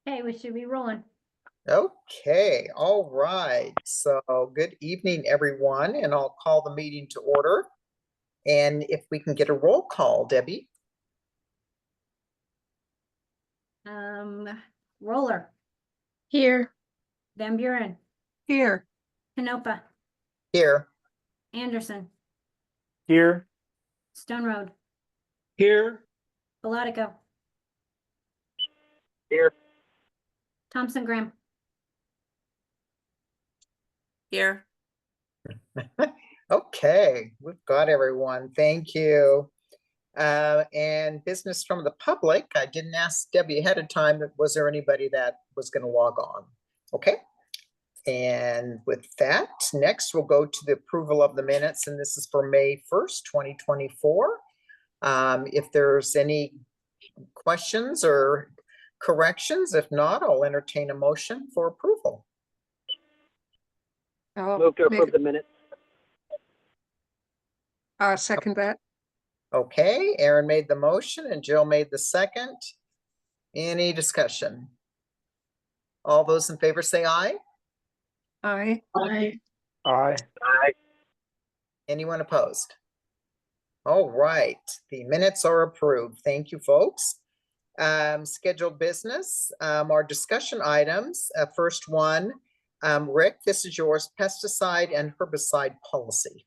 Okay, we should be rolling. Okay, all right. So good evening, everyone, and I'll call the meeting to order. And if we can get a roll call, Debbie. Roller, Here. Van Buren, Here. Canopa, Here. Anderson, Here. Stone Road, Here. Belatico, Here. Thompson Graham. Here. Okay, we've got everyone. Thank you. And business from the public. I didn't ask Debbie ahead of time, but was there anybody that was going to log on? Okay. And with that, next we'll go to the approval of the minutes, and this is for May 1st, 2024. If there's any questions or corrections, if not, I'll entertain a motion for approval. Move to approve the minutes. Second that. Okay, Aaron made the motion and Jill made the second. Any discussion? All those in favor say aye. Aye. Aye. Aye. Anyone opposed? All right, the minutes are approved. Thank you, folks. Scheduled business, our discussion items. First one, Rick, this is yours, pesticide and herbicide policy.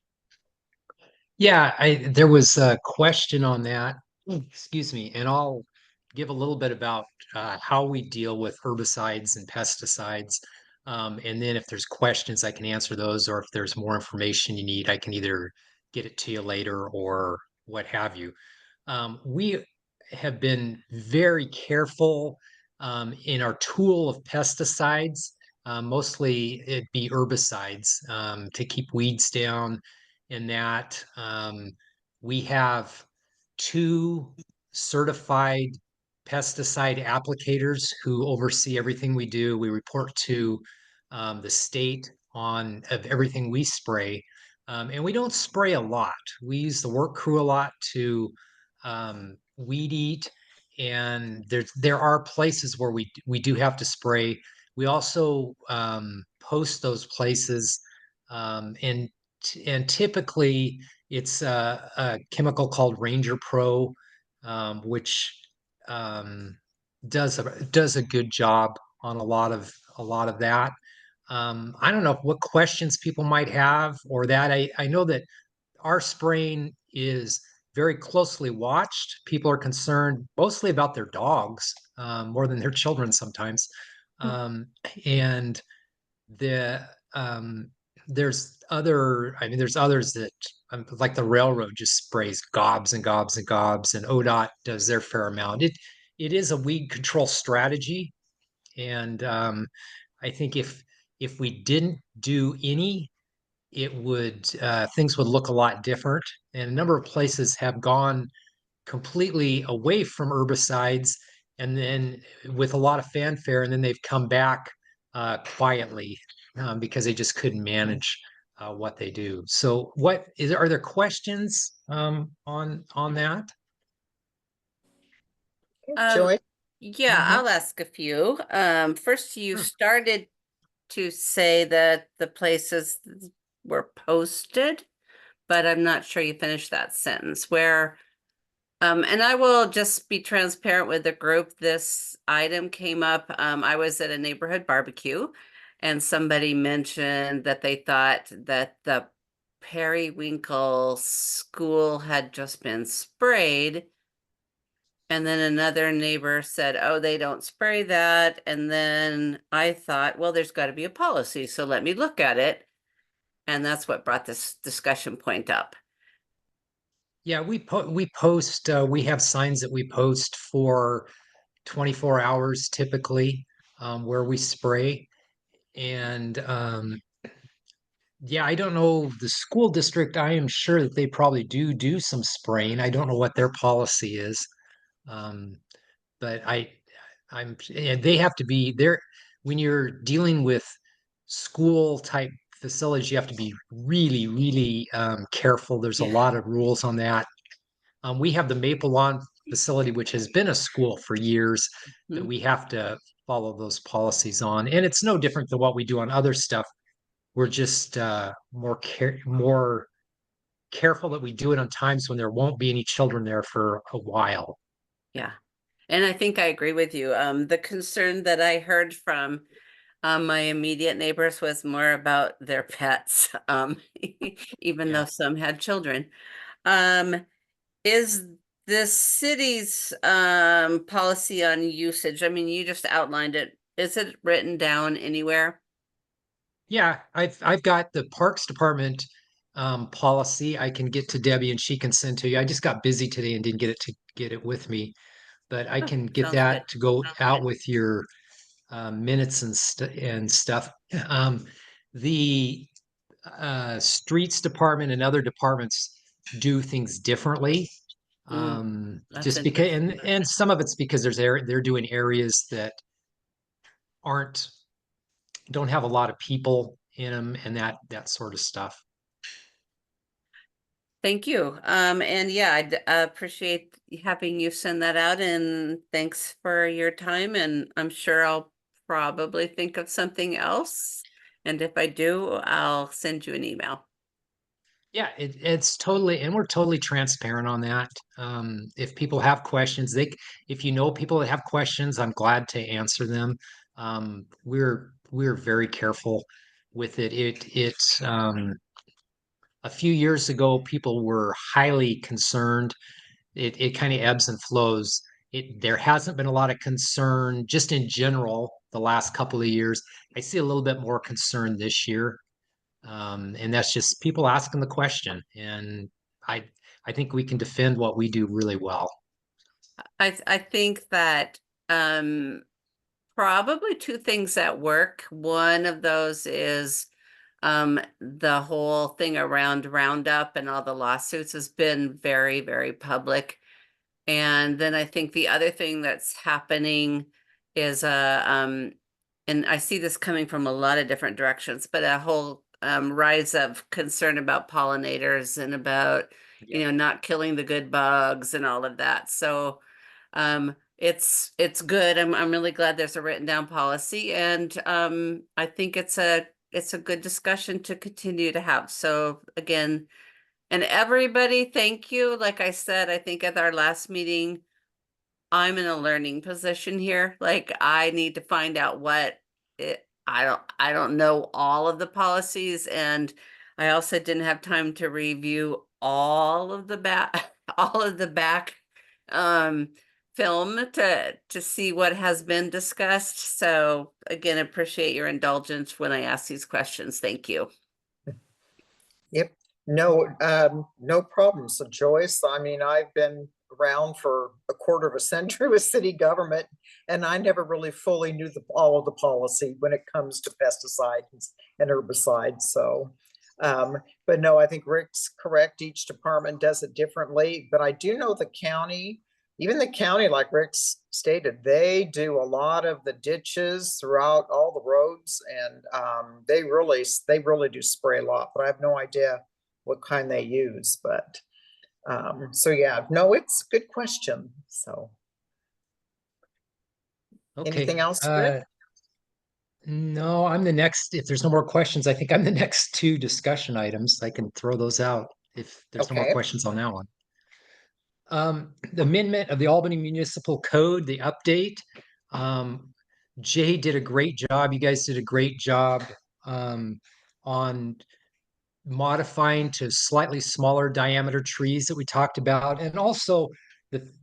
Yeah, there was a question on that. Excuse me, and I'll give a little bit about how we deal with herbicides and pesticides. And then if there's questions, I can answer those, or if there's more information you need, I can either get it to you later or what have you. We have been very careful in our tool of pesticides, mostly it'd be herbicides to keep weeds down. In that we have 2 certified pesticide applicators who oversee everything we do. We report to the state of everything we spray, and we don't spray a lot. We use the work crew a lot to weed eat, and there are places where we do have to spray. We also post those places, and typically it's a chemical called Ranger Pro, which does a good job on a lot of that. I don't know what questions people might have or that. I know that our spraying is very closely watched. People are concerned mostly about their dogs, more than their children sometimes. And the there's others that like the railroad just sprays gobs and gobs and gobs, and ODOT does their fair amount. It is a weed control strategy, and I think if we didn't do any, it would things would look a lot different. And a number of places have gone completely away from herbicides, and then with a lot of fanfare, and then they've come back quietly because they just couldn't manage what they do. So, are there questions on that? Joy? Yeah, I'll ask a few. First, you started to say that the places were posted, but I'm not sure you finished that sentence. Where, and I will just be transparent with the group. This item came up. I was at a neighborhood barbecue, and somebody mentioned that they thought that the periwinkle school had just been sprayed. And then another neighbor said, oh, they don't spray that. And then I thought, well, there's got to be a policy, so let me look at it. And that's what brought this discussion point up. Yeah, we post. We have signs that we post for 24 hours typically, where we spray. And yeah, I don't know the school district. I am sure that they probably do some spraying. I don't know what their policy is. But and they have to be there when you're dealing with school type facilities. You have to be really, really careful. There's a lot of rules on that. We have the Maple Lawn facility, which has been a school for years, that we have to follow those policies on. And it's no different than what we do on other stuff. We're just more careful that we do it on times when there won't be any children there for a while. Yeah. And I think I agree with you. The concern that I heard from my immediate neighbors was more about their pets, even Yeah. though some had children. Is the city's policy on usage, I mean, you just outlined it. Is it written down anywhere? Yeah, I've got the Parks Department policy. I can get to Debbie and she can send to you. I just got busy today and didn't get it with me, but I Oh, can get sounds that good. to go out with your minutes and stuff. Um, the streets department and other departments do things differently. That's Just because, interesting. and some of it's because they're doing areas that aren't don't have a lot of people in them and that sort of stuff. Thank you. And yeah, I appreciate having you send that out, and thanks for your time. And I'm sure I'll probably think of something else. And if I do, I'll send you an email. Yeah, it's totally, and we're totally transparent on that. If people have questions, if you know people that have questions, I'm glad to answer them. We're very careful with it. A few years ago, people were highly concerned. It kind of ebbs and flows. There hasn't been a lot of concern just in general the last couple of years. I see a little bit more concern this year. And that's just people asking the question. And I I think we can defend what we do really well. I think that probably two things at work. One of those is the whole thing around Roundup and all the lawsuits has been very, very public. And then I think the other thing that's happening is and I see this coming from a lot of different directions, but a whole rise of concern about pollinators and about, Yeah. not killing the good bugs and all of that. So it's good. I'm really glad there's a written down policy, and I think it's a good discussion to continue to have. So again, and everybody, thank you. Like I said, I think at our last meeting, I'm in a learning position here. Like I need to find out what it, I don't know all of the policies, and I also didn't have time to review all of the back all of the back um film to see what has been discussed. So again, appreciate your indulgence when I ask these questions. Thank you. Yep. No, no problem. So Joyce, I mean, I've been around for a quarter of a century with city government, and I never really fully knew all of the policy when it comes to pesticides and herbicides. So, but no, I think Rick's correct. Each department does it differently, but I do know the county, even the county, like Rick's stated, they do a lot of the ditches throughout all the roads, and they really do spray a lot, but I have no idea what kind they use. But so yeah, no, it's a good question. So Okay. anything else, Rick? No, I'm the next. If there's no more questions, I think I'm the next two discussion items. I can throw those out if there's no more Okay. questions on that one. The amendment of the Albany Municipal Code, the update. Jay did a great job. You guys did a great job on modifying to slightly smaller diameter trees that we talked about, and also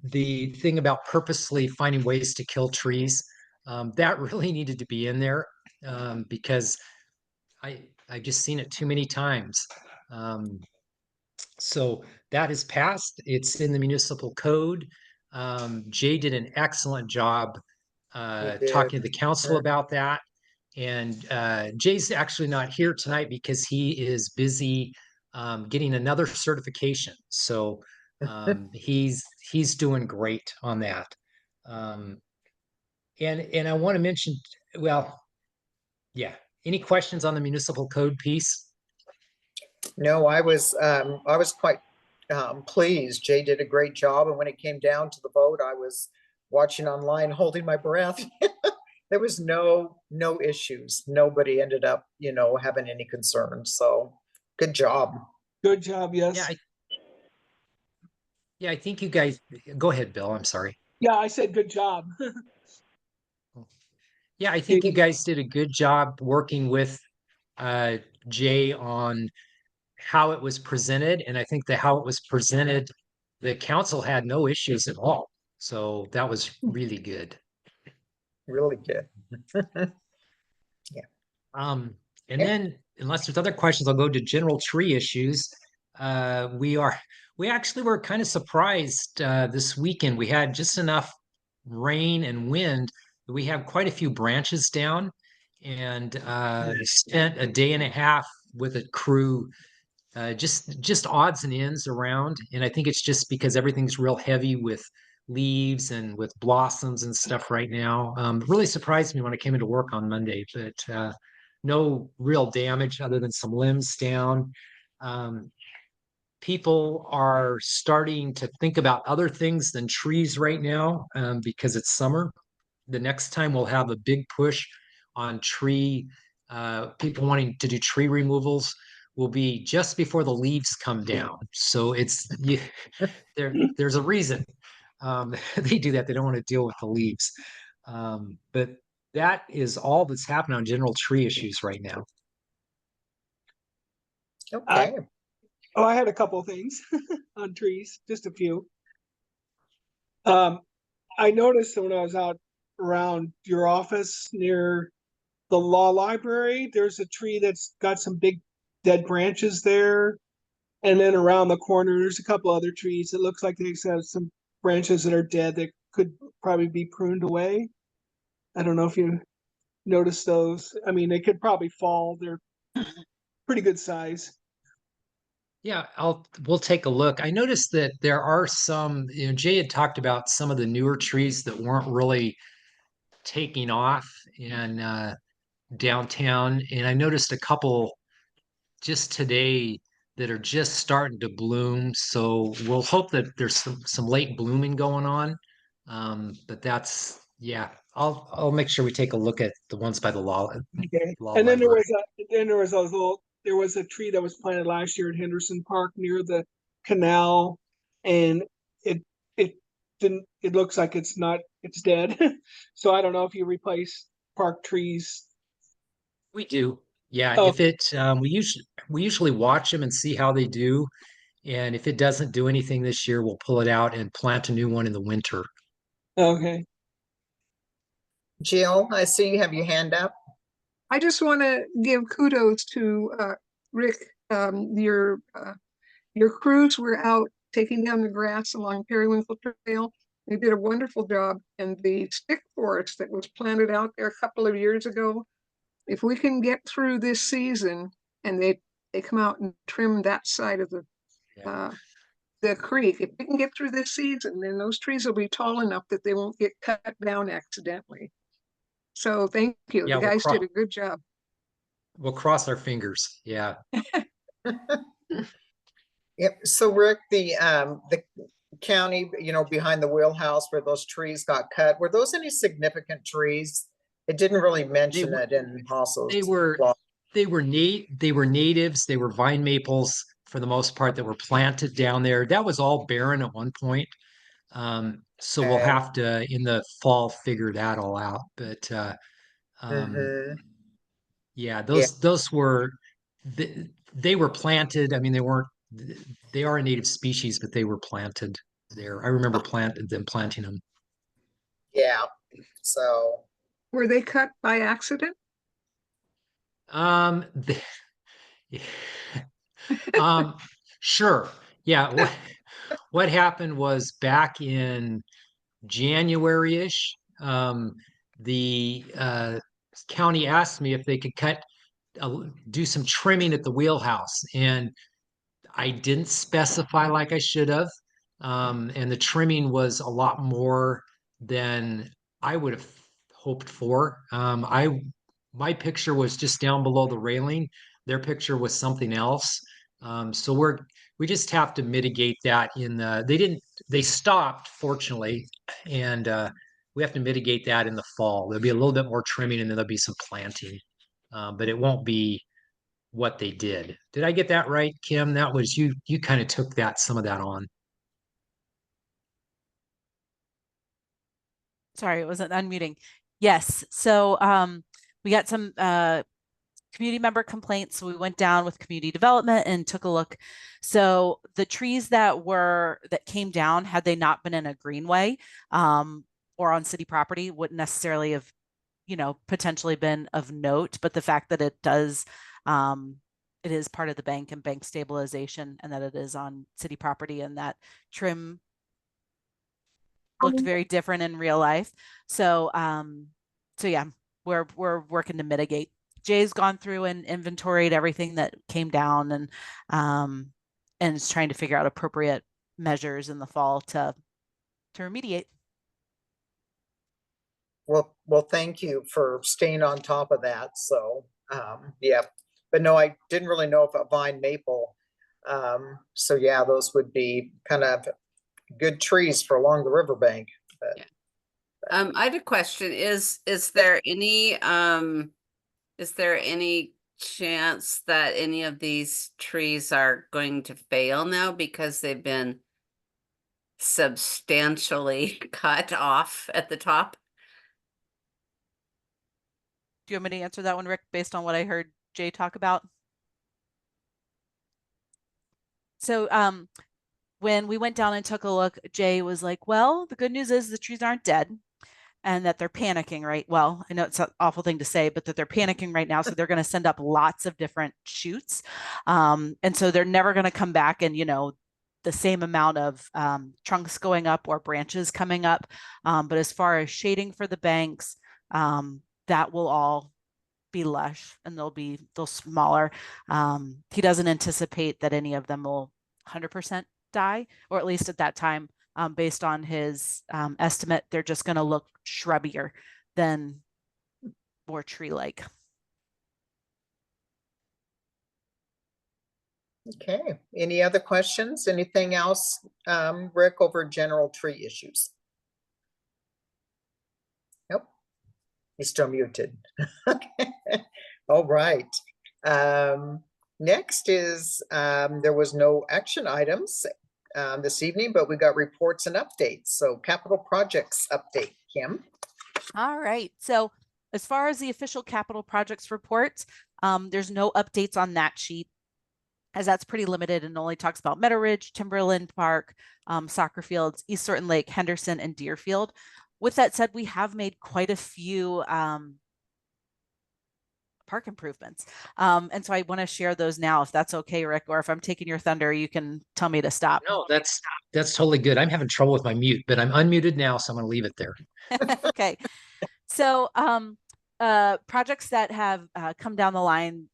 the thing about purposely finding ways to kill trees. That really needed to be in there because I've just seen it too many times. So that is passed. It's in the municipal code. Jay did an excellent job You did. talking to the council Sure. about that. And Jay's actually not here tonight because he is busy getting another certification. So he's doing great on that. And I want to mention, well, yeah. Any questions on the municipal code piece? No, I was quite pleased. Jay did a great job, and when it came down to the vote, I was watching online, holding my breath. there was no issues. Nobody ended up, having any concerns. So good job. Good job, Yeah, yes. I think you guys, go ahead, Bill, I'm sorry. Yeah, I said good job. Yeah, I think you guys did a good job working with Jay on how it was presented, and I think that how it was presented, the council had no issues at all. So that was really good. Really good. Um, and Yeah. then unless there's other questions, I'll go to general tree issues. We actually were kind of surprised this weekend. We had just enough rain and wind that we have quite a few branches down, and spent a day and a half with a crew, just odds and ends around. And I think it's just because everything's real heavy with leaves and with blossoms and stuff right now. It really surprised me when I came into work on Monday, but no real damage other than some limbs down. People are starting to think about other things than trees right now, because it's summer. The next time we'll have a big push on people wanting to do tree removals will be just before the leaves come down. So there's a reason they do that. They don't want to deal with the leaves. But that is all that's happening on general tree issues right now. Okay. Oh, I had a couple things on trees, just a few. I noticed when I was out around your office near the law library, there's a tree that's got some big dead branches there. And then around the corner, there's a couple other trees. It looks like they have some branches that are dead that could probably be pruned away. I don't know if you noticed those. I mean, they could probably fall. They're pretty good size. Yeah, we'll take a look. I noticed that there are some, Jay had talked about some of the newer trees that weren't really taking off in downtown, and I noticed a couple just today that are just starting to bloom. So we'll hope that there's some late blooming going on. But that's, yeah, I'll make sure we take a look at the ones by the Okay. law And then library. there was a tree that was planted last year at Henderson Park near the canal, and it it looks like it's dead. So I don't know if you replace park trees. We do. Yeah, Oh, if it we usually watch them and see how they do. And if it doesn't do anything this year, we'll pull it out and plant a new one in the winter. okay. Jill, I see you have your hand up. I just want to give kudos to Rick. Your crews were out taking down the grass along Periwinkle Trail. They did a wonderful job. And the stick forest that was planted out there a couple of years ago, if we can get through this season and they come out and trim that side of the creek, if we can get through this season, then those trees will be tall enough that they won't get cut down accidentally. So thank you. Yeah, The guys did a good job. We'll cross our fingers. Yeah. Yep. So Rick, the county, behind the wheelhouse where those trees got cut, were those any significant trees? It didn't really mention it in Hassel's They were blog. they were natives. They were vine maples for the most part that were planted down there. That was all barren at one point. So we'll Okay. have to in the fall figure that all out. But Mhm. yeah, Yeah. those were they were planted. I mean, they are a native species, but they were planted there. I remember them planting them. Yeah. So Were they cut by accident? Um, the- um, sure. Yeah. What happened was back in January-ish, the county asked me if they could do some trimming at the wheelhouse, and I didn't specify like I should have. And the trimming was a lot more than I would have hoped for. My picture was just down below the railing. Their picture was something else. So we just have to mitigate that they stopped, fortunately, and we have to mitigate that in the fall. There'll be a little bit more trimming and then there'll be some planting. But it won't be what they did. Did I get that right, Kim? That was you kind of took some of that on. Sorry, it wasn't unmuting. Yes. So we got some community member complaints. So we went down with community development and took a look. So the trees that came down, had they not been in a greenway or on city property, wouldn't necessarily have, potentially been of note. But the fact that it does, it is part of the bank and bank stabilization, and that it is on city property, and that trim looked very different in real life. So yeah, we're working to mitigate. Jay's gone through and inventoried everything that came down, and is trying to figure out appropriate measures in the fall to remediate. Well, thank you for staying on top of that. So, yeah, but no, I didn't really know about vine maple. So yeah, those would be kind of good trees for along the riverbank. But, Yeah. I had a question. Is there any chance that any of these trees are going to fail now because they've been substantially cut off at the top? Do you want me to answer that one, Rick, based on what I heard Jay talk about? So when we went down and took a look, Jay was like, well, the good news is the trees aren't dead and that they're panicking, right? Well, I know it's an awful thing to say, but that they're panicking right now. So they're going to send up lots of different shoots. And so they're never going to come back and, the same amount of trunks going up or branches coming up. But as far as shading for the banks, that will all be lush and they'll smaller. He doesn't anticipate that any of them will 100% die, or at least at that time, based on his estimate, they're just going to look shrubbier than more tree-like. okay, any other questions? Anything else, Rick, over general tree issues? Nope, he's still muted. Okay, all right. Next is, there was no action items this evening, but we got reports and updates. So capital projects update, Kim. All right. So as far as the official capital projects report, there's no updates on that sheet, as that's pretty limited and only talks about Meadow Ridge, Timberland Park, soccer fields, East Thornton Lake, Henderson, and Deerfield. With that said, we have made quite a few park improvements. And so I want to share those now, if that's okay, Rick, or if I'm taking your thunder, you can tell me to stop. No, that's totally good. I'm having trouble with my mute, but I'm unmuted now, so I'm going to leave it there. Okay. So projects that have come down the line,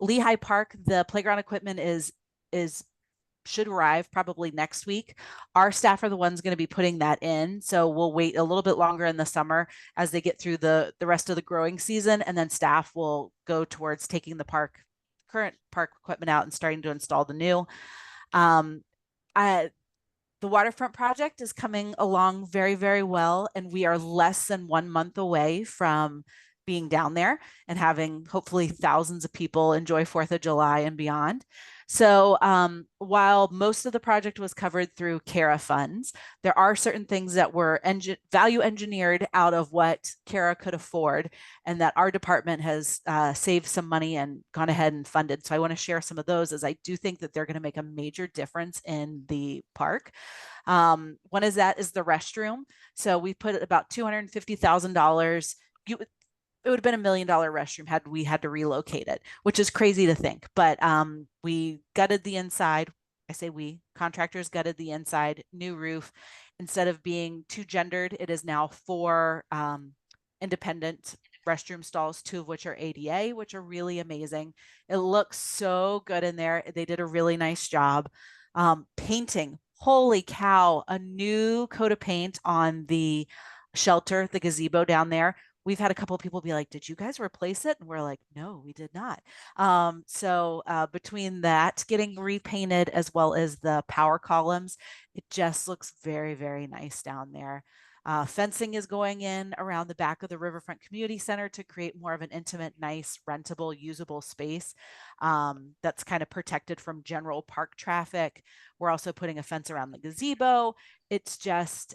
Lehigh Park, the playground equipment should arrive probably next week. Our staff are the ones going to be putting that in. So we'll wait a little bit longer in the summer as they get through the rest of the growing season. And then staff will go towards taking the current park equipment out and starting to install the new. The waterfront project is coming along very, very well. And we are less than 1 month away from being down there and having hopefully thousands of people enjoy 4th of July and beyond. So while most of the project was covered through CARA funds, there are certain things that were value engineered out of what CARA could afford, and that our department has saved some money and gone ahead and funded. So I want to share some of those, as I do think that they're going to make a major difference in the park. One is the restroom. So we put about $250,000. It would have been $1 million restroom had we had to relocate it, which is crazy to think. But we gutted the inside. I say we, contractors gutted the inside, new roof. Instead of being 2 gendered, it is now 4 independent restroom stalls, 2 of which are ADA, which are really amazing. It looks so good in there. They did a really nice job. Painting, holy cow, a new coat of paint on the shelter, the gazebo down there. We've had a couple of people be like, did you guys replace it? And we're like, no, we did not. So between that getting repainted, as well as the power columns, it just looks very, very nice down there. Fencing is going in around the back of the Riverfront Community Center to create more of an intimate, nice, rentable, usable space that's kind of protected from general park traffic. We're also putting a fence around the gazebo. It's just,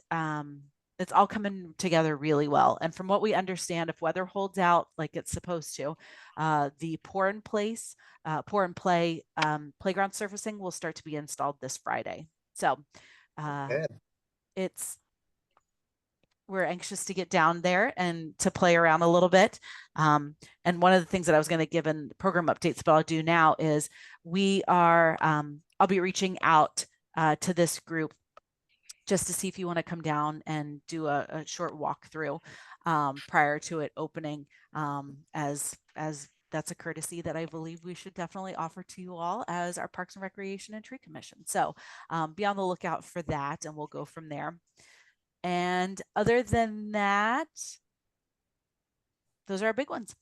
it's all coming together really well. And from what we understand, if weather holds out like it's supposed to, the pour and play playground surfacing will start to be installed this Friday. So Good. we're anxious to get down there and to play around a little bit. And one of the things that I was going to give in program updates, but I'll do now is I'll be reaching out to this group just to see if you want to come down and do a short walkthrough prior to it opening, as that's a courtesy that I believe we should definitely offer to you all as our Parks and Recreation and Tree Commission. So be on the lookout for that, and we'll go from there. And other than that, those are our big ones.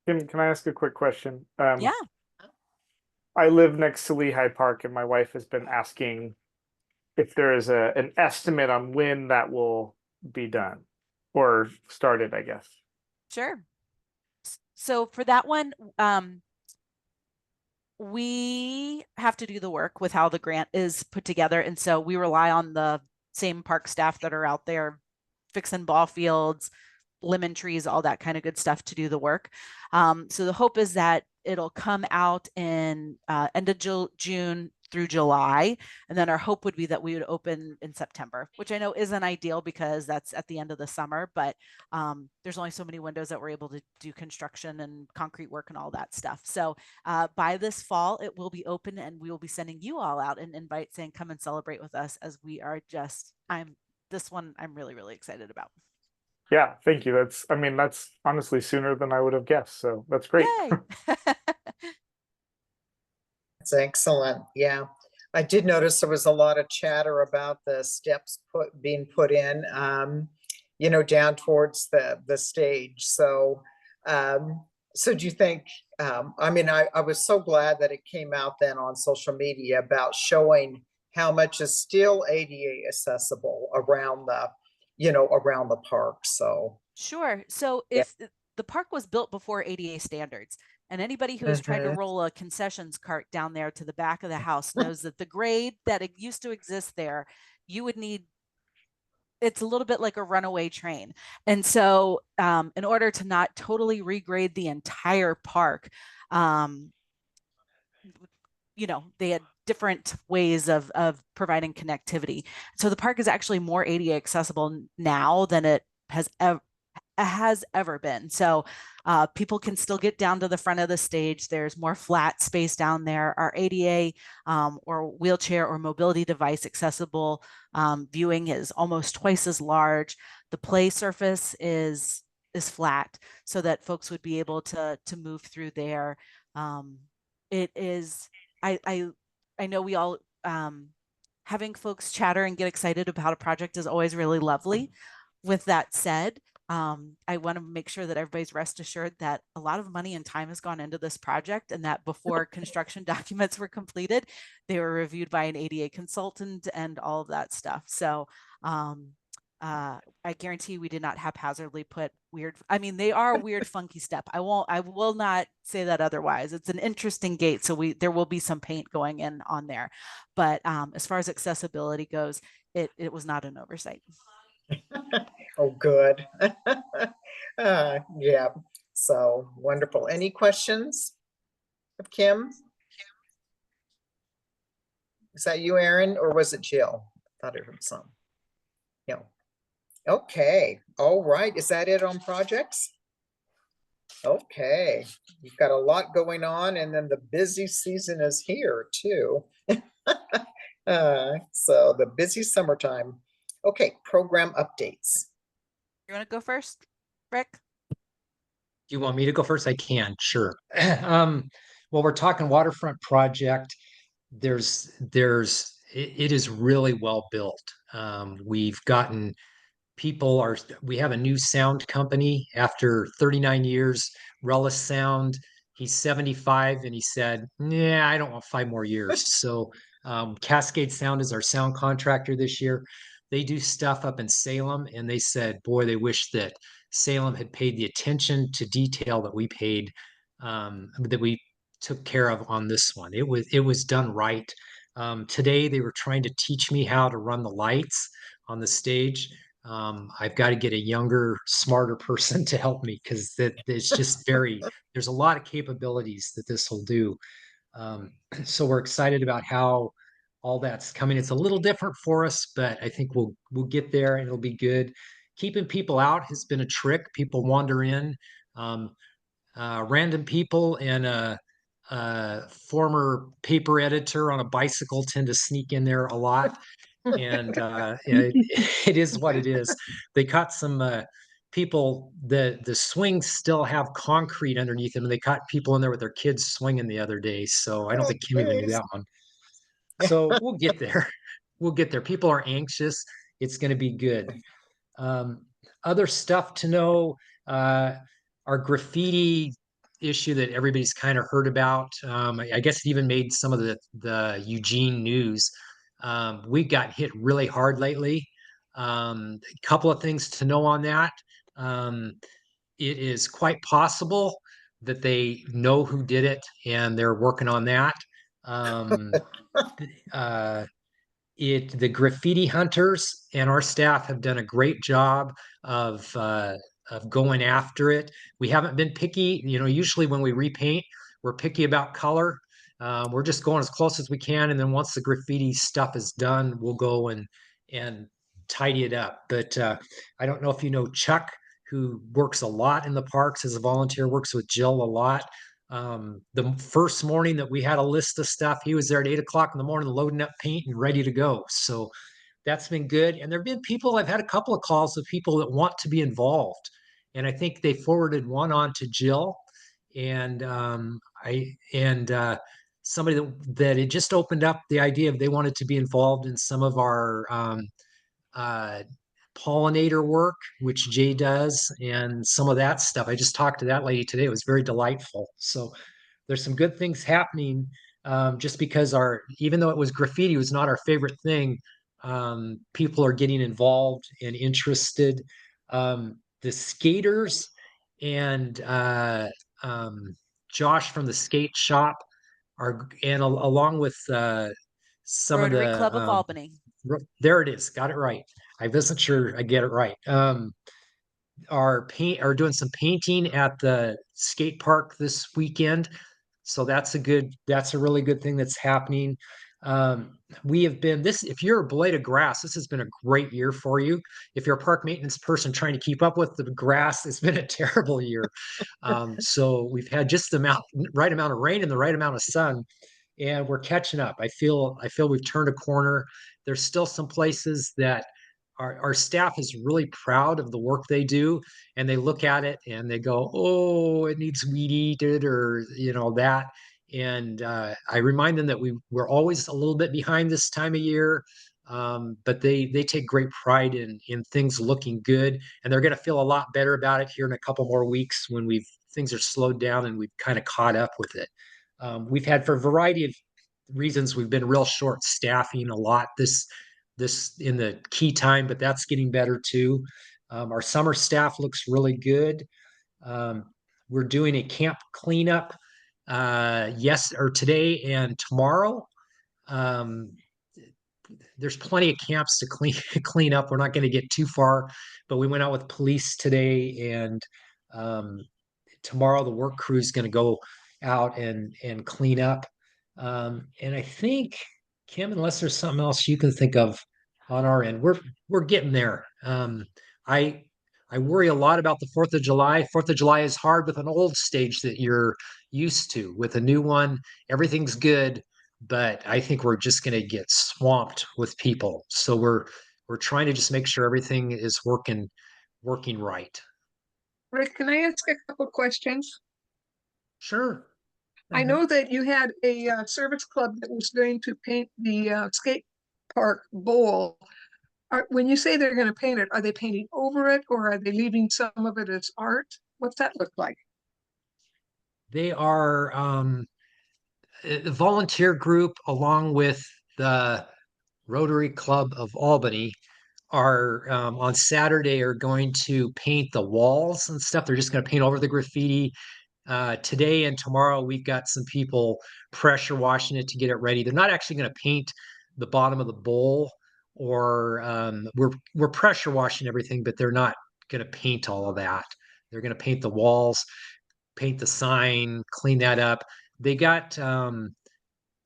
Can I ask a quick question? Yeah. I live next to Lehigh Park, and my wife has been asking if there is an estimate on when that will be done or started, I guess. Sure. So for that one, we have to do the work with how the grant is put together. And so we rely on the same park staff that are out there fixing ball fields, lemon trees, all that kind of good stuff to do the work. So the hope is that it'll come out in end of June through July. And then our hope would be that we would open in September, which I know isn't ideal because that's at the end of the summer, but there's only so many windows that we're able to do construction and concrete work and all that stuff. So by this fall, it will be open, and we will be sending you all out an invite saying, come and celebrate with us, as we are this one I'm really, really excited about. Yeah, thank you. That's honestly sooner than I would have guessed. So that's great. Yay. That's excellent. Yeah. I did notice there was a lot of chatter about the steps being put in, down towards the stage. So, so do you think, I was so glad that it came out then on social media about showing how much is still ADA accessible around the park. So Sure. So if the park was built before ADA standards, and anybody who has tried to roll a concessions cart down there to the back of the house knows that the grade that it used to exist there, you would need, it's a little bit like a runaway train. And so in order to not totally regrade the entire park, they had different ways of providing connectivity. So the park is actually more ADA accessible now than it has ever been. So people can still get down to the front of the stage. There's more flat space down there. Our ADA or wheelchair or mobility device accessible viewing is almost twice as large. The play surface is flat so that folks would be able to move through there. It is, I know we all, having folks chatter and get excited about a project is always really lovely. With that said, I want to make sure that everybody's rest assured that a lot of money and time has gone into this project, and that before construction documents were completed, they were reviewed by an ADA consultant and all of that stuff. So I guarantee we did not haphazardly put they are weird, funky step. I will not say that otherwise. It's an interesting gate. So there will be some paint going in on there. But as far as accessibility goes, it was not an oversight. Oh, good. Yeah. So wonderful. Any questions of Kim? Is that you, Aaron, or was it Jill? I thought it was some. No. Okay. All right. Is that it on projects? Okay. You've got a lot going on, and then the busy season is here too. So the busy summertime. Okay. Program updates. You want to go first, Rick? Do you want me to go first? I can, sure. Well, we're talking waterfront project. It is really well built. We've gotten we have a new sound company after 39 years, Relish Sound. He's 75 and he said, "Yeah, I don't want 5 more years." So Cascade Sound is our sound contractor this year. they do stuff up in Salem, and they said, boy, they wish that Salem had paid the attention to detail that we paid, that we took care of on this one. It was done right. Today they were trying to teach me how to run the lights on the stage. I've got to get a younger, smarter person to help me because it's just there's a lot of capabilities that this will do. So we're excited about how all that's coming. It's a little different for us, but I think we'll get there and it'll be good. Keeping people out has been a trick. People wander in. Um, Random people and a former paper editor on a bicycle tend to sneak in there a lot, and it is what it is. They caught some people. The swings still have concrete underneath them, and they caught people in there with their kids swinging the other day. So I don't think Kim even knew that one. So we'll get there. We'll get there. People are anxious. It's going to be good. Um, Other stuff to know, our graffiti issue that everybody's kind of heard about. I guess it even made some of the Eugene news. We got hit really hard lately. A couple of things to know on that. It is quite possible that they know who did it and they're working on that. Um, uh, the graffiti hunters and our staff have done a great job of going after it. We haven't been picky. Usually when we repaint, we're picky about color. We're just going as close as we can, and then once the graffiti stuff is done, we'll go and tidy it up. But I don't know if you know Chuck, who works a lot in the parks as a volunteer, works with Jill a lot. The first morning that we had a list of stuff, he was there at 8 o'clock in the morning loading up paint and ready to go. So that's been good. And there have been people, I've had a couple of calls of people that want to be involved. And I think they forwarded one on to Jill. And somebody that had just opened up the idea of they wanted to be involved in some of our uh, pollinator work, which Jay does, and some of that stuff. I just talked to that lady today. It was very delightful. So there's some good things happening, just because even though it was graffiti, was not our favorite thing. People are getting involved and interested. The skaters and Josh from the skate shop along with some of Rotary the Club of Albany. there it is. Got it right. I wasn't sure I get it right. Are doing some painting at the skate park this weekend. So that's a really good thing that's happening. We have been if you're a blade of grass, this has been a great year for you. If you're a park maintenance person trying to keep up with the grass, it's been a terrible year. So we've had just the right amount of rain and the right amount of sun, and we're catching up. I feel we've turned a corner. There's still some places that our staff is really proud of the work they do, and they look at it and they go, oh, it needs weed eated, or that. And I remind them that we're always a little bit behind this time of year, but they take great pride in things looking good, and they're going to feel a lot better about it here in a couple more weeks when things are slowed down and we've kind of caught up with it. We've had, for a variety of reasons, we've been real short staffing a lot this in the key time, but that's getting better too. Our summer staff looks really good. We're doing a camp cleanup today and tomorrow. There's plenty of camps to clean up. We're not going to get too far, but we went out with police today, and tomorrow the work crew is going to go out and clean up. And I think, Kim, unless there's something else you can think of on our end, we're getting there. I worry a lot about the 4th of July. 4th of July is hard with an old stage that you're used to. With a new one, everything's good, but I think we're just going to get swamped with people. So we're trying to just make sure everything is working right. Rick, can I ask a couple questions? Sure. I know that you had a service club that was going to paint the skate park bowl. When you say they're going to paint it, are they painting over it, or are they leaving some of it as art? What's that look like? They are a volunteer group along with the Rotary Club of Albany are on Saturday are going to paint the walls and stuff. They're just going to paint over the graffiti. Today and tomorrow, we've got some people pressure washing it to get it ready. They're not actually going to paint the bottom of the bowl, or we're pressure washing everything, but they're not going to paint all of that. They're going to paint the walls, paint the sign, clean that up. They got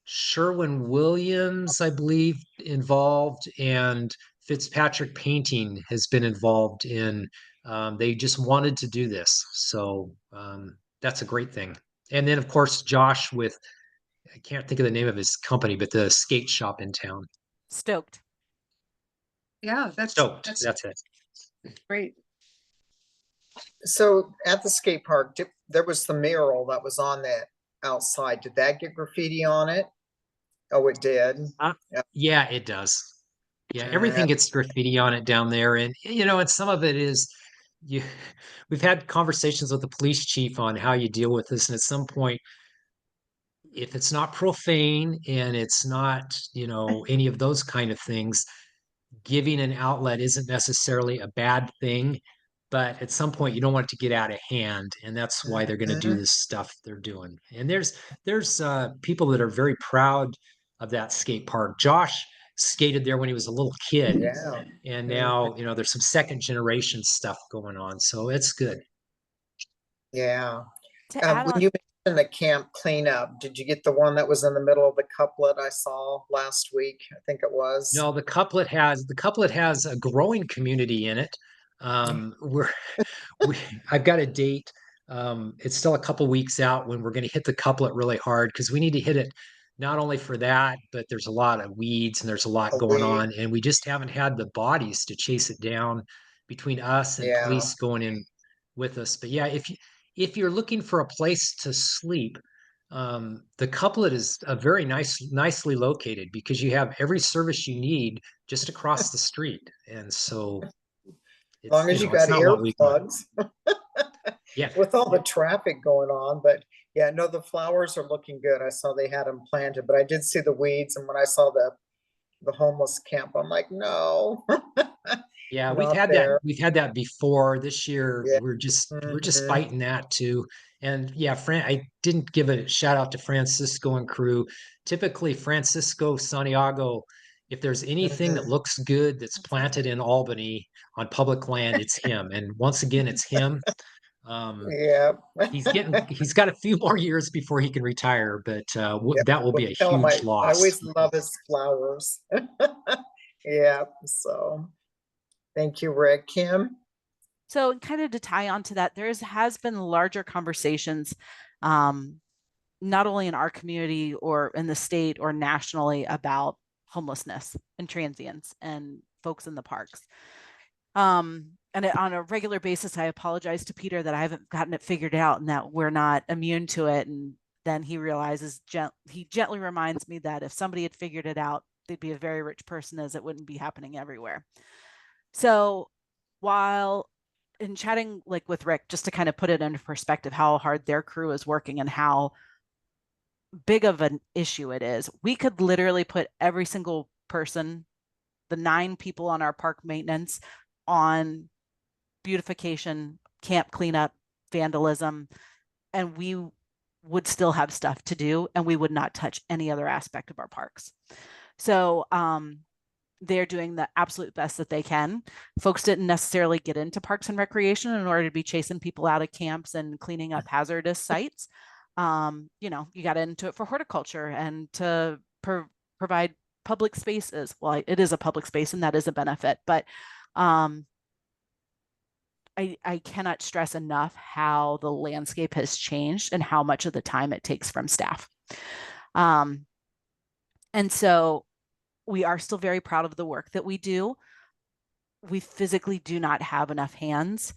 Sherwin-Williams, I believe, involved, and Fitzpatrick Painting has been involved in. They just wanted to do this, so that's a great thing. And then, of course, Josh with, I can't think of the name of his company, but the skate shop in town. Stoked. Yeah, Stoked, that's that's it. great. So at the skate park, there was the mural that was on that outside. Did that get graffiti on it? Oh, it did. Yeah, it does. Yeah, Uh, everything gets graffiti on it down there, and and some of it is you. We've had conversations with the police chief on how you deal with this, and at some point, if it's not profane and it's not, any of those kind of things, giving an outlet isn't necessarily a bad thing, but at some point you don't want it to get out of hand, and that's why they're going to do this stuff they're doing. And there's people that are very proud of that skate park. Josh skated there when he was a little kid, Yeah. and now there's some second generation stuff going on, so it's good. Yeah. To add When on, you mentioned the camp cleanup, did you get the one that was in the middle of the couplet I saw last week? I think it was. No, the couplet has a growing community in it. We're we I've got a date. It's still a couple weeks out when we're going to hit the couplet really hard, because we need to hit it not only for that, but there's a lot of weeds and there's a lot going Away. on, and we just haven't had the bodies to chase it down between us and Yeah. police going in with us. But yeah, if you're looking for a place to sleep, the couplet is a very nicely located, because you have every service you need just across the street, and so As long as you it's got not what we want. earplugs Yeah, with all the traffic going on. But yeah, no, the flowers are looking good. I saw they had them planted, but I did see the weeds. And when I saw the homeless camp, I'm like, no, yeah, we've not had that. there. We've had that before. This year, Yeah. we're just Mhm. fighting that too. And yeah, I didn't give a shout out to Francisco and crew. Typically, Francisco, Santiago, if there's anything that Mhm. looks good that's planted in Albany on public land, it's him. And once again, it's him. Um, Yeah. he's got a few more years before he can retire, but Yeah. that will Well, be a tell him huge I loss. always love his flowers. Yeah. So thank you, Rick. Kim. so kind of to tie on to that, has been larger conversations, not only in our community or in the state or nationally, about homelessness and transients and folks in the parks. And on a regular basis, I apologize to Peter that I haven't gotten it figured out and that we're not immune to it. And then he realizes, he gently reminds me that if somebody had figured it out, they'd be a very rich person, as it wouldn't be happening everywhere. So while in chatting like with Rick, just to kind of put it into perspective, how hard their crew is working and how big of an issue it is, we could literally put every single person, the 9 people on our park maintenance, on beautification, camp cleanup, vandalism, and we would still have stuff to do, and we would not touch any other aspect of our parks. So they're doing the absolute best that they can. Folks didn't necessarily get into parks and recreation in order to be chasing people out of camps and cleaning up hazardous sites. You got into it for horticulture and to provide public spaces. Well, it is a public space and that is a benefit, but I cannot stress enough how the landscape has changed and how much of the time it takes from staff. And so we are still very proud of the work that we do. We physically do not have enough hands,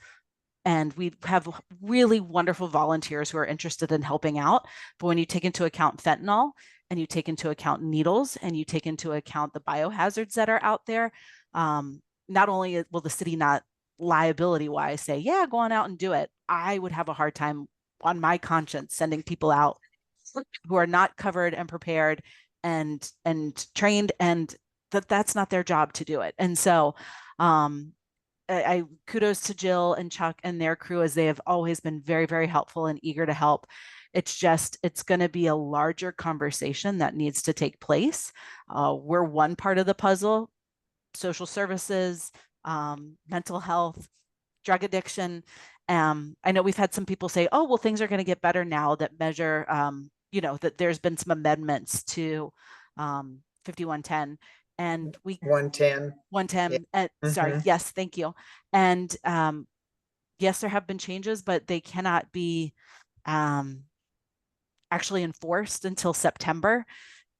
and we have really wonderful volunteers who are interested in helping out. But when you take into account fentanyl, and you take into account needles, and you take into account the biohazards that are out there, not only will the city not liability wise say, yeah, go on out and do it, I would have a hard time on my conscience sending people out who are not covered and prepared and trained, and that's not their job to do it. And so I kudos to Jill and Chuck and their crew, as they have always been very, very helpful and eager to help. It's going to be a larger conversation that needs to take place. We're one part of the puzzle: social services, mental health, drug addiction. I know we've had some people say, oh, well, things are going to get better now that measure, that there's been some amendments to 5110. And 110. 110, sorry, Mhm. yes, thank you. And yes, there have been changes, but they cannot be actually enforced until September.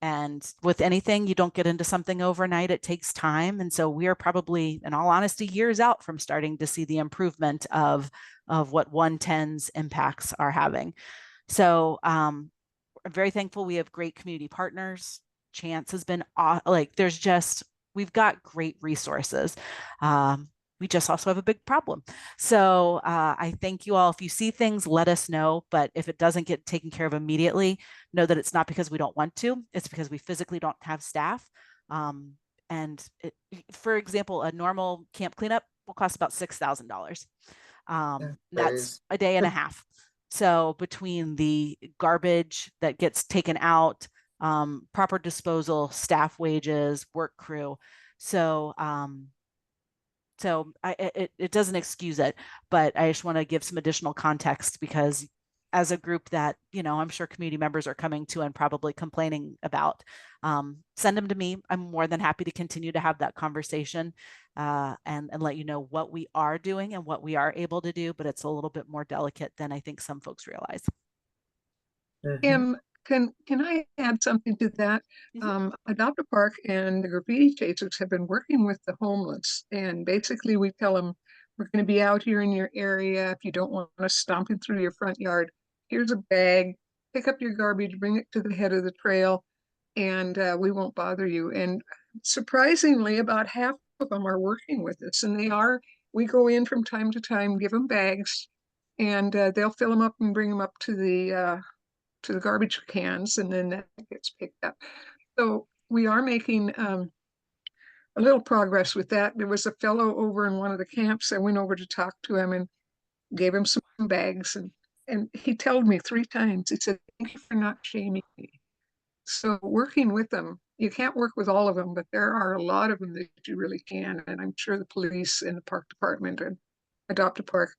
And with anything, you don't get into something overnight, it takes time. And so we are probably, in all honesty, years out from starting to see the improvement of what 110's impacts are having. So I'm very thankful we have great community partners. Chance has been we've got great resources. We just also have a big problem. So I thank you all. If you see things, let us know. But if it doesn't get taken care of immediately, know that it's not because we don't want to. It's because we physically don't have staff. For example, a normal camp cleanup will cost about $6,000. That's Please. a day and a half. So between the garbage that gets taken out, proper disposal, staff wages, work crew. So it doesn't excuse it, but I just want to give some additional context, because as a group that, I'm sure community members are coming to and probably complaining about, send them to me. I'm more than happy to continue to have that conversation and let you know what we are doing and what we are able to do, but it's a little bit more delicate than I think some folks realize. Mhm. Can I add something to that? Mhm. Adopt a Park and the Graffiti Chasers have been working with the homeless, and basically we tell them, we're going to be out here in your area. If you don't want us stomping through your front yard, here's a bag, pick up your garbage, bring it to the head of the trail, and we won't bother you. And surprisingly, about half of them are working with us, and we go in from time to time, give them bags, and they'll fill them up and bring them up to the garbage cans, and then that gets picked up. So we are making a little progress with that. There was a fellow over in one of the camps. I went over to talk to him and gave him some bags, and he told me 3 times, he said, thank you for not shaming me. So working with them, you can't work with all of them, but there are a lot of them that you really can. And I'm sure the police and the park department and Adopt a Park,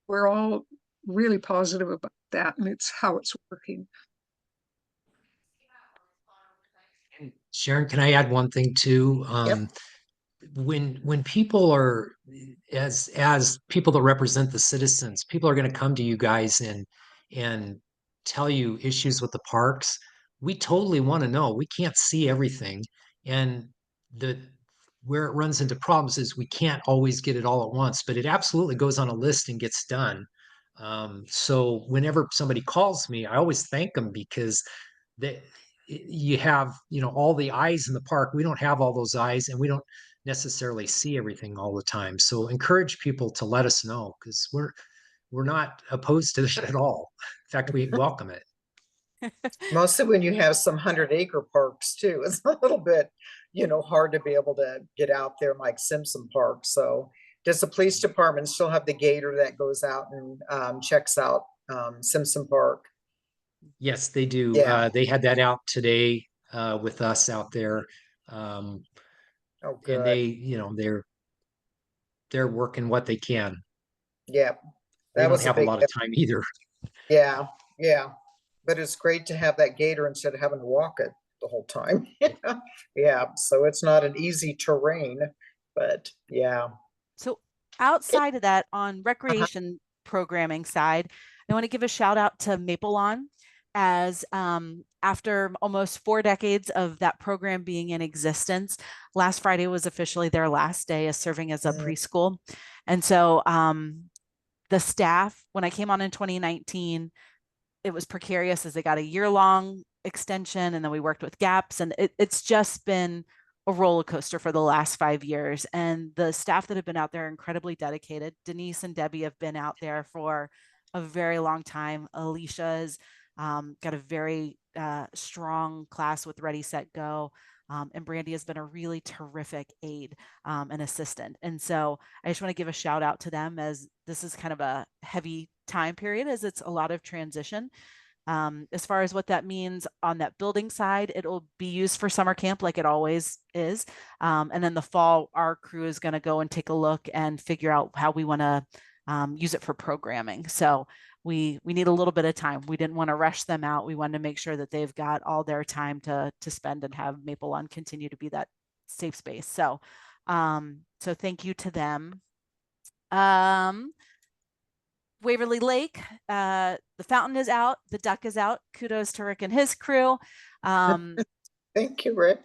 we're all really positive about that, and it's how it's working. Sharon, can I add one thing too? Yep. When people are, as people that represent the citizens, people are going to come to you guys and tell you issues with the parks. We totally want to know. We can't see everything, and the where it runs into problems is we can't always get it all at once, but it absolutely goes on a list and gets done. So whenever somebody calls me, I always thank them, because that you have, all the eyes in the park. We don't have all those eyes, and we don't necessarily see everything all the time. So encourage people to let us know, because we're not opposed to it at all. In fact, we welcome it. Mostly when you have some 100-acre parks too, it's a little bit, hard to be able to get out there like Simpson Park. So does the police department still have the gator that goes out and checks out Simpson Park? Yes, they do. Yeah. They had that out today with us out there. Oh, And they, good. they're working what they can. Yeah, They that don't was a have a big, lot of time either. yeah, yeah. But it's great to have that gator instead of having to walk it the whole time. Yeah, so it's not an easy terrain, but yeah. So outside of that, on recreation programming side, I want to give a shout out to Maple Lawn, as after almost 4 decades of that program being in existence, last Friday was officially their last day as serving as a preschool. And so the staff, when I came on in 2019, it was precarious as they got a year-long extension, and then we worked with gaps, and it's just been a roller coaster for the last 5 years. And the staff that have been out there are incredibly dedicated. Denise and Debbie have been out there for a very long time. Alicia's got a very strong class with Ready, Set, Go. And Brandy has been a really terrific aide and assistant. And so I just want to give a shout out to them, as this is kind of a heavy time period, as it's a lot of transition. As far as what that means on that building side, it'll be used for summer camp like it always is. And then the fall, our crew is going to go and take a look and figure out how we want to use it for programming. So we need a little bit of time. We didn't want to rush them out. We wanted to make sure that they've got all their time to spend and have Maple Lawn continue to be that safe space. So so thank you to them. Waverly Lake, the fountain is out, the duck is out. Kudos to Rick and his crew. Thank you, Rick.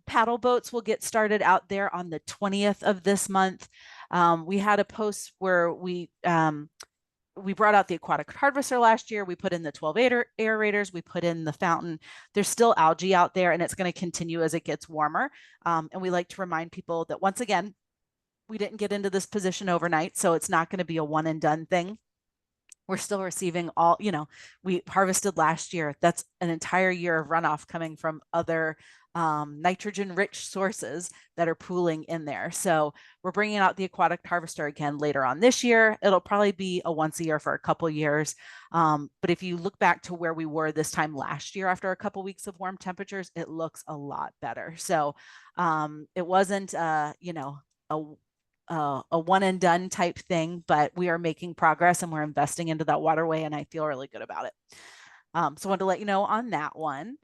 Paddle boats will get started out there on the 20th of this month. We had a post where we brought out the aquatic harvester last year. We put in the 12 aerators. We put in the fountain. There's still algae out there, and it's going to continue as it gets warmer. And we like to remind people that, once again, we didn't get into this position overnight, so it's not going to be a one and done thing. We're still receiving all, we harvested last year. That's an entire year of runoff coming from other nitrogen rich sources that are pooling in there. So we're bringing out the aquatic harvester again later on this year. It'll probably be a once a year for a couple years. But if you look back to where we were this time last year, after a couple weeks of warm temperatures, it looks a lot better. So it wasn't, a one and done type thing, but we are making progress and we're investing into that waterway, and I feel really good about it. So I wanted to let you know on that one.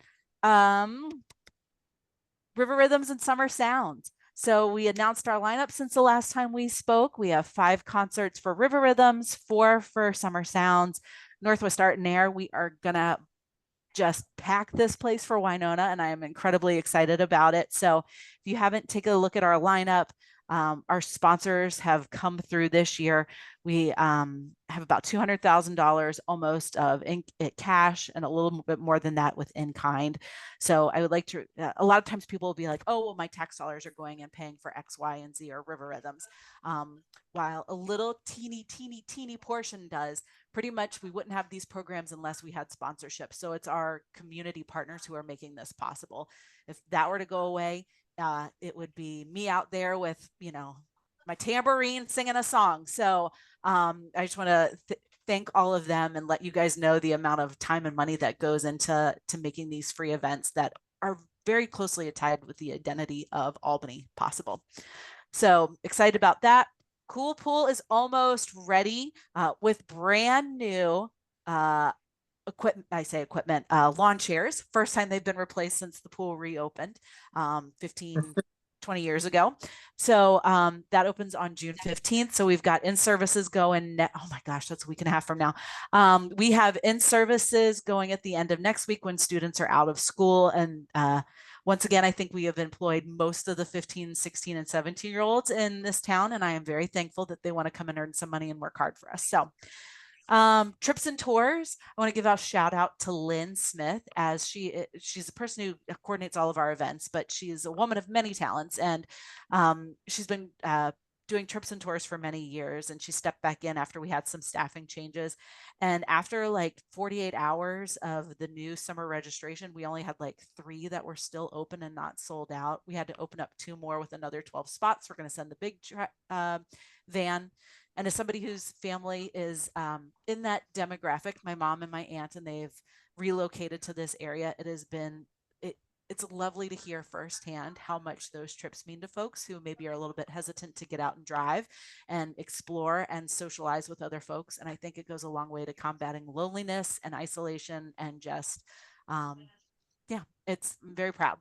River Rhythms and Summer Sounds. So we announced our lineup since the last time we spoke. We have 5 concerts for River Rhythms, 4 for Summer Sounds. Northwest Art and Air, we are gonna just pack this place for Winona, and I am incredibly excited about it. So if you haven't taken a look at our lineup, our sponsors have come through this year. We have about $200,000 almost of cash, and a little bit more than that with in kind. So I would like to, a lot of times people will be like, oh, well, my tax dollars are going and paying for X, Y, and Z or River Rhythms. While a little teeny portion does, pretty much we wouldn't have these programs unless we had sponsorship. So it's our community partners who are making this possible. If that were to go away, it would be me out there with, my tambourine singing a song. So I just want to thank all of them and let you guys know the amount of time and money that goes into making these free events that are very closely tied with the identity of Albany possible. So excited about that. Cool Pool is almost ready with brand new lawn chairs. First time they've been replaced since the pool reopened 20 years ago. So that opens on June 15th. So we've got in-services going, oh my gosh, that's a week and a half from now. We have in-services going at the end of next week when students are out of school. And once again, I think we have employed most of the 15, 16, and 17-year-olds in this town. And I am very thankful that they want to come and earn some money and work hard for us. So trips and tours, I want to give a shout out to Lynn Smith, as she's the person who coordinates all of our events, but she's a woman of many talents, and she's been doing trips and tours for many years, and she stepped back in after we had some staffing changes. And after like 48 hours of the new summer registration, we only had like 3 that were still open and not sold out. We had to open up 2 more with another 12 spots. We're going to send the big van. And as somebody whose family is in that demographic, my mom and my aunt, and they've relocated to this area, it's lovely to hear firsthand how much those trips mean to folks who maybe are a little bit hesitant to get out and drive and explore and socialize with other folks. And I think it goes a long way to combating loneliness and isolation, and just, I'm very proud.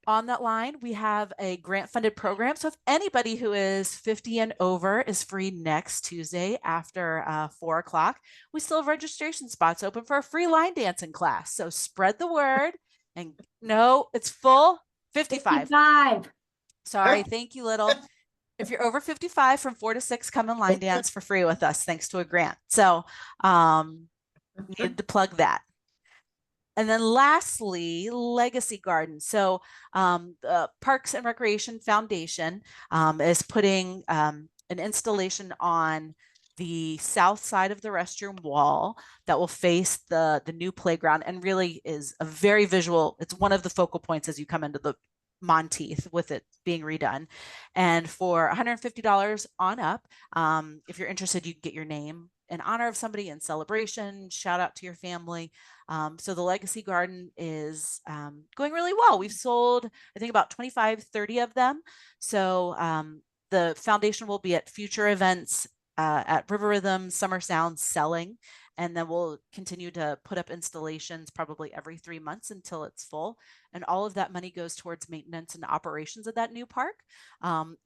On that line, we have a grant funded program. So if anybody who is 50 and over is free next Tuesday after 4 o'clock, we still have registration spots open for a free line dancing class. So spread the word. And no, it's full. 55. Sorry. Thank you, Little. If you're over 55 from 4 to 6, come and line dance for free with us, thanks to a grant. So needed to plug that. And then lastly, Legacy Garden. So the Parks and Recreation Foundation is putting an installation on the south side of the restroom wall that will face the new playground, and really is a very visual. It's one of the focal points as you come into the Monteith with it being redone. And for $150 on up, if you're interested, you can get your name in honor of somebody in celebration, shout out to your family. So the Legacy Garden is going really well. We've sold, I think, about 25, 30 of them. So the foundation will be at future events at River Rhythm, Summer Sound, selling, and then we'll continue to put up installations probably every 3 months until it's full. And all of that money goes towards maintenance and operations of that new park.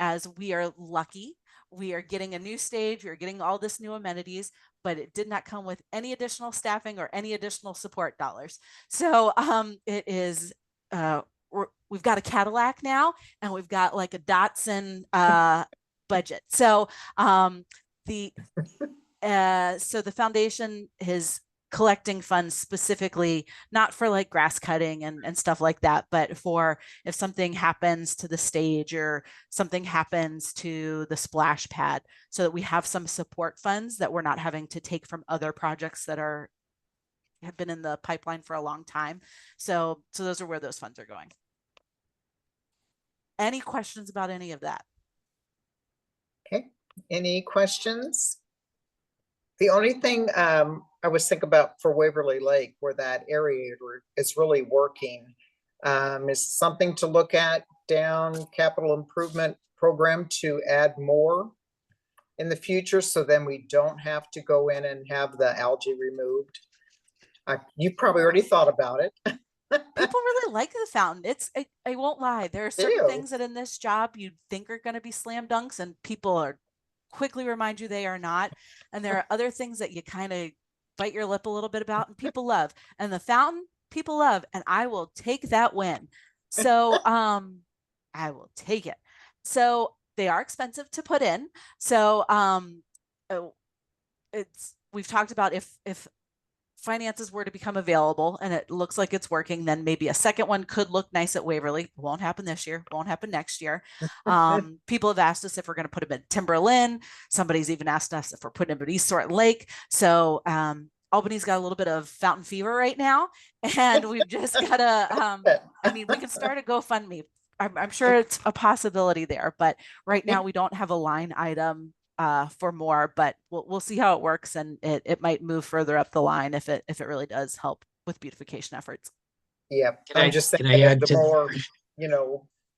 As we are lucky, we are getting a new stage, we are getting all this new amenities, but it did not come with any additional staffing or any additional support dollars. So it is, we've got a Cadillac now, and we've got like a Datsun budget. So so the foundation is collecting funds specifically, not for like grass cutting and stuff like that, but for if something happens to the stage or something happens to the splash pad, so that we have some support funds that we're not having to take from other projects that have been in the pipeline for a long time. So those are where those funds are going. Any questions about any of that? Okay, any questions? The only thing I was thinking about for Waverly Lake, where that aerator is really working, is something to look at down capital improvement program to add more in the future, so then we don't have to go in and have the algae removed. You probably already thought about it. People really like the fountain. I won't lie. There are certain do. things that in this job you'd think are going to be slam dunks, and people are quickly remind you they are not. And there are other things that you kind of bite your lip a little bit about, and people love. And the fountain, people love, and I will take that win. So I will take it. So they are expensive to put in. So we've talked about if finances were to become available and it looks like it's working, then maybe a second one could look nice at Waverly. It won't happen this year, won't happen next year. People have asked us if we're going to put them in Timberlin. Somebody's even asked us if we're putting them at East Sort Lake. So Albany's got a little bit of fountain fever right now, and we've just got to, I mean, we can start a GoFundMe. I'm sure it's a possibility there, but right now we don't have a line item for more, but we'll see how it works, and it might move further up the line if it really does help with beautification efforts. Yeah, Can I'm I- just can thinking I of add the to- more,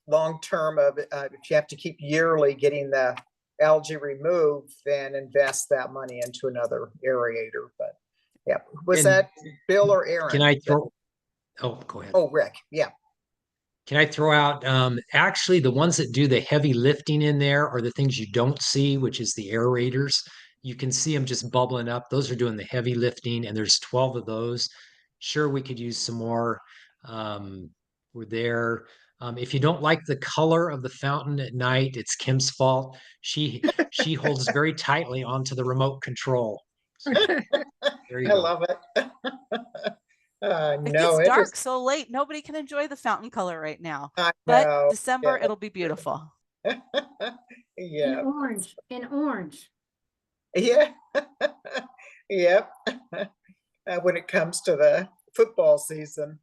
long term of if you have to keep yearly getting the algae removed, then invest that money into another aerator. But yeah, was And that Bill or Aaron? Can I throw? Oh, go ahead. Oh, Rick, yeah. Can I throw out, actually, the ones that do the heavy lifting in there are the things you don't see, which is the aerators. You can see them just bubbling up. Those are doing the heavy lifting, and there's 12 of those. Sure, we could use some more. We're there. If you don't like the color of the fountain at night, it's Kim's fault. She holds very tightly onto the remote control. So there you I go. love it. It No, gets dark just, so late, nobody can enjoy the fountain color right now. I But know, December, yeah. it'll be beautiful. In Yeah, orange, in orange. yeah. Yep. When it comes to the football season.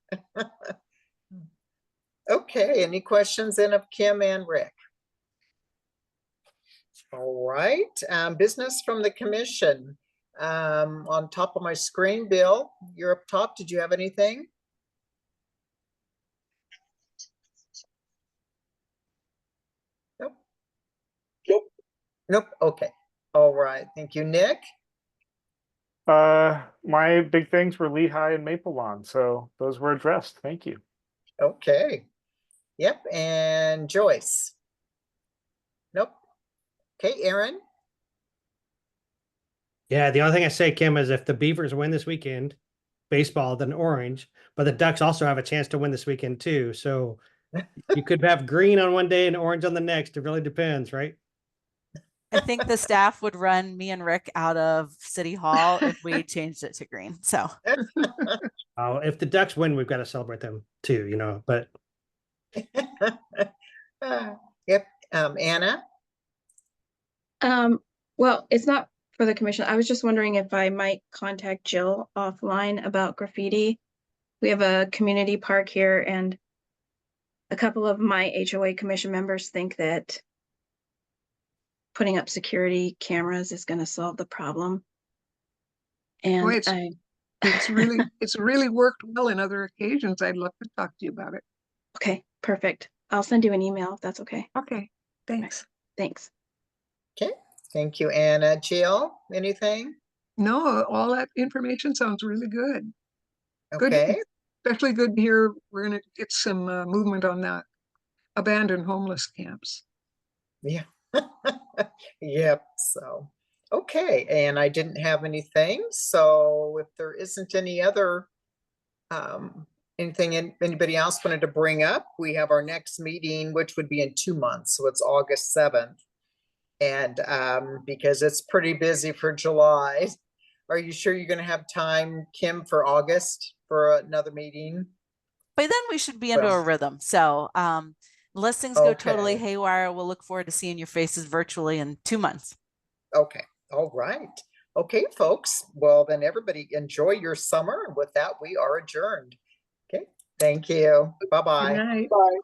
Okay, any questions then of Kim and Rick? All right, business from the commission. On top of my screen, Bill, you're up top. Did you have anything? Nope. Nope. Nope, okay. All right, thank you, Nick. My big things were Lehigh and Maple Lawn, so those were addressed. Thank you. Okay. Yep, and Joyce? Nope. Okay, Aaron? Yeah, the only thing I say, Kim, is if the Beavers win this weekend, baseball, then orange, but the Ducks also have a chance to win this weekend too. So you could have green on one day and orange on the next. It really depends, right? I think the staff would run me and Rick out of City Hall if we changed it to green. So If the Ducks win, we've got to celebrate them too, but Yep, Anna? Well, it's not for the commission. I was just wondering if I might contact Jill offline about graffiti. We have a community park here and a couple of my HOA commission members think that putting up security cameras is going to solve the problem. And it's- it's really worked well in other occasions. I'd love to talk to you about it. okay, perfect. I'll send you an email if that's okay. Okay, thanks. Thanks. Okay, thank you, Anna. Jill, anything? No, all that information sounds really good. Good, Okay, especially good to hear we're gonna get some movement on that abandoned homeless camps. yeah. Yep, so, okay, and I didn't have anything, so if there isn't any other anything anybody else wanted to bring up, we have our next meeting, which would be in 2 months, so it's August 7th. And because it's pretty busy for July, are you sure you're gonna have time, Kim, for August for another meeting? By then we should be into a Well- rhythm. So unless things go totally Okay. haywire, we'll look forward to seeing your faces virtually in 2 months. Okay, all right. Okay, folks, well then everybody enjoy your summer. And with that, we are adjourned. Okay, thank you. Good Bye-bye. night. Bye.